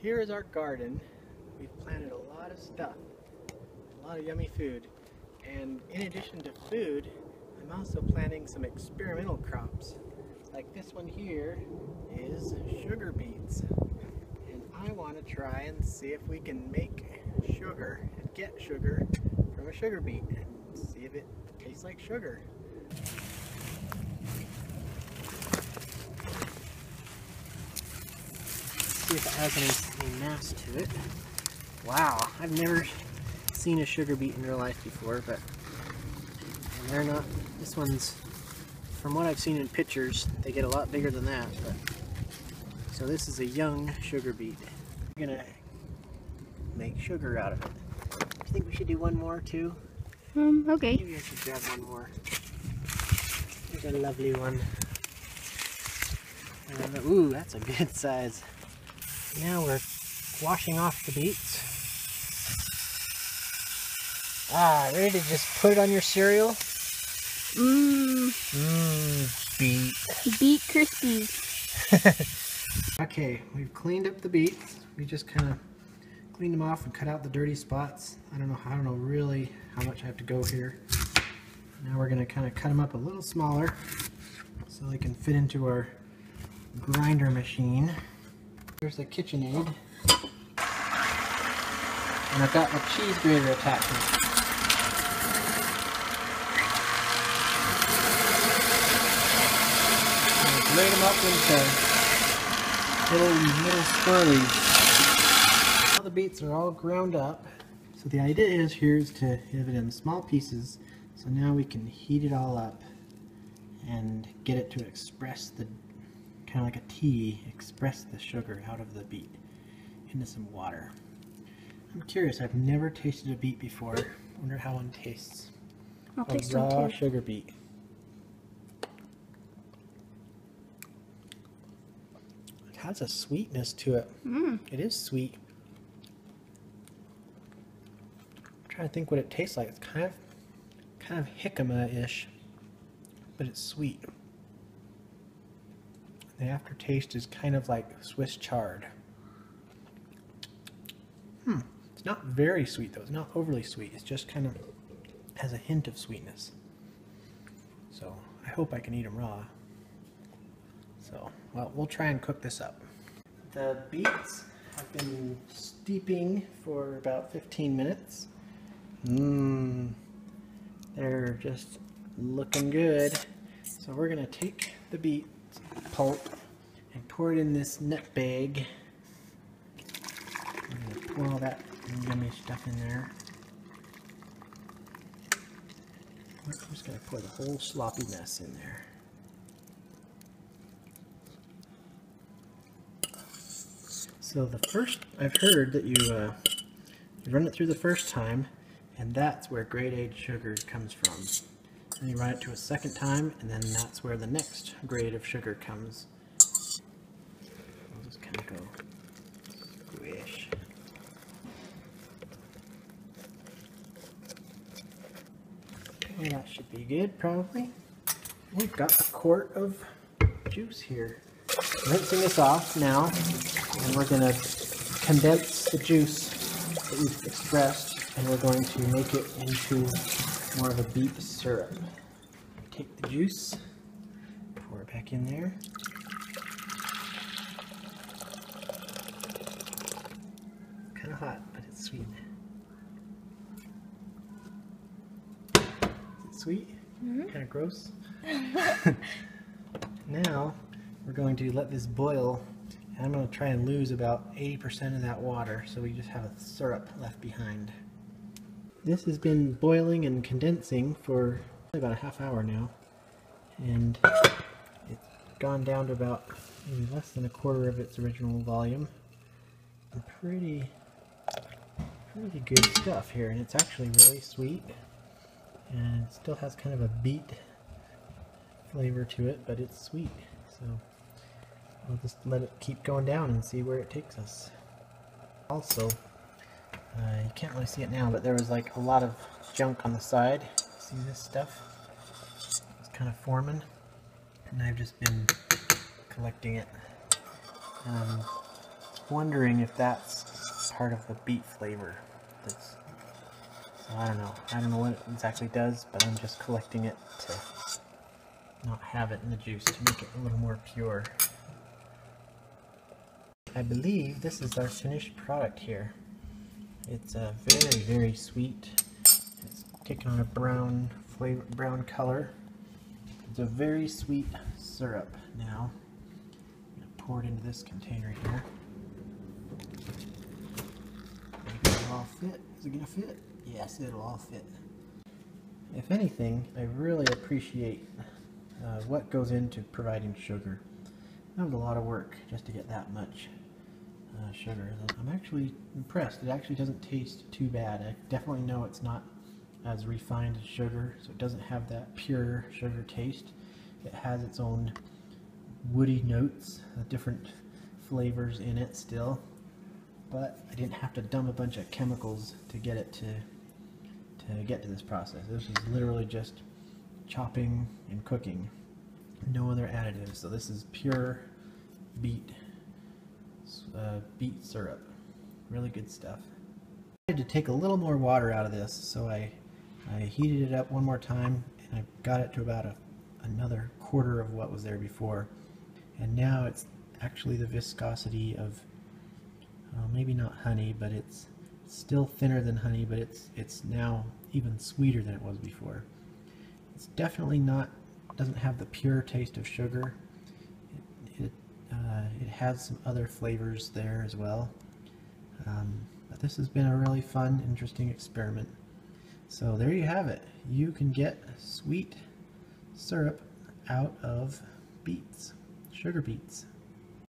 Here is our garden. We've planted a lot of stuff, a lot of yummy food. And in addition to food, I'm also planting some experimental crops. Like this one here is sugar beets. And I want to try and see if we can make sugar and get sugar from a sugar beet and see if it tastes like sugar. See if it has any mass to it. Wow, I've never seen a sugar beet in real life before, but they're not. This one's, from what I've seen in pictures, they get a lot bigger than that. But so this is a young sugar beet. We're gonna make sugar out of it. Do you think we should do one more too? Okay. Maybe I should grab one more. Here's a lovely one. And, ooh, that's a good size. Now we're washing off the beets. Ready to just put it on your cereal? Beet. Beet Krispies. Okay, we've cleaned up the beets. We just kind of cleaned them off and cut out the dirty spots. I don't know really how much I have to go here. Now we're going to kind of cut them up a little smaller so they can fit into our grinder machine. Here's the KitchenAid. And I've got a cheese grater attachment. And grate them up into little swirlies. Now the beets are all ground up. So the idea is to have it in small pieces. So now we can heat it all up and get it to express the, kind of like a tea, express the sugar out of the beet into some water. I'm curious, I've never tasted a beet before. I wonder how one tastes. I'll taste A raw one too. sugar beet. It has a sweetness to it. It is sweet. I'm trying to think what it tastes like. It's kind of jicama-ish, but it's sweet. The aftertaste is kind of like Swiss chard. It's not very sweet though. It's not overly sweet. It's just kind of has a hint of sweetness. So I hope I can eat them raw. So, well, we'll try and cook this up. The beets have been steeping for about 15 minutes. They're just looking good. So we're gonna take the beet pulp and pour it in this nut bag. I'm gonna pour all that yummy stuff in there. I'm just gonna pour the whole sloppy mess in there. So the first, I've heard that you run it through the first time, and that's where grade-aged sugar comes from. Then you run it to a second time, and then that's where the next grade of sugar comes. I'll just kind of go squish. Okay, that should be good, probably. We've got a quart of juice here. Rinsing this off now, and we're going to condense the juice that we've expressed, and we're going to make it into more of a beet syrup. Take the juice, pour it back in there. Kind of hot, but it's sweet. Is it sweet? Kind of gross. Now we're going to let this boil, and I'm going to try and lose about 80% of that water so we just have a syrup left behind. This has been boiling and condensing for about a half hour now, and it's gone down to about maybe less than a quarter of its original volume. And pretty good stuff here, and it's actually really sweet, and it still has kind of a beet flavor to it, but it's sweet. So we'll just let it keep going down and see where it takes us. Also, you can't really see it now, but there was like a lot of junk on the side. See this stuff? It's kind of forming, and I've just been collecting it. wondering if that's part of the beet flavor. That's, so I don't know. I don't know what it exactly does, but I'm just collecting it to not have it in the juice, to make it a little more pure. I believe this is our finished product here. It's very, very sweet. It's taking on a brown flavor, brown color. It's a very sweet syrup now. I'm going to pour it into this container here. Maybe it'll all fit. Is it going to fit? Yes, it'll all fit. If anything, I really appreciate what goes into providing sugar. That was a lot of work just to get that much sugar. I'm actually impressed. It actually doesn't taste too bad. I definitely know it's not as refined as sugar, so it doesn't have that pure sugar taste. It has its own woody notes, different flavors in it still, but I didn't have to dump a bunch of chemicals to get it to get to this process. This is literally just chopping and cooking, no other additives. So this is pure beet syrup. Really good stuff. I had to take a little more water out of this, so I heated it up one more time, and I got it to about another quarter of what was there before. And now it's actually the viscosity of maybe not honey, but it's still thinner than honey, but it's now even sweeter than it was before. It's definitely not, doesn't have the pure taste of sugar. It has some other flavors there as well. But this has been a really fun, interesting experiment. So there you have it. You can get sweet syrup out of beets, sugar beets.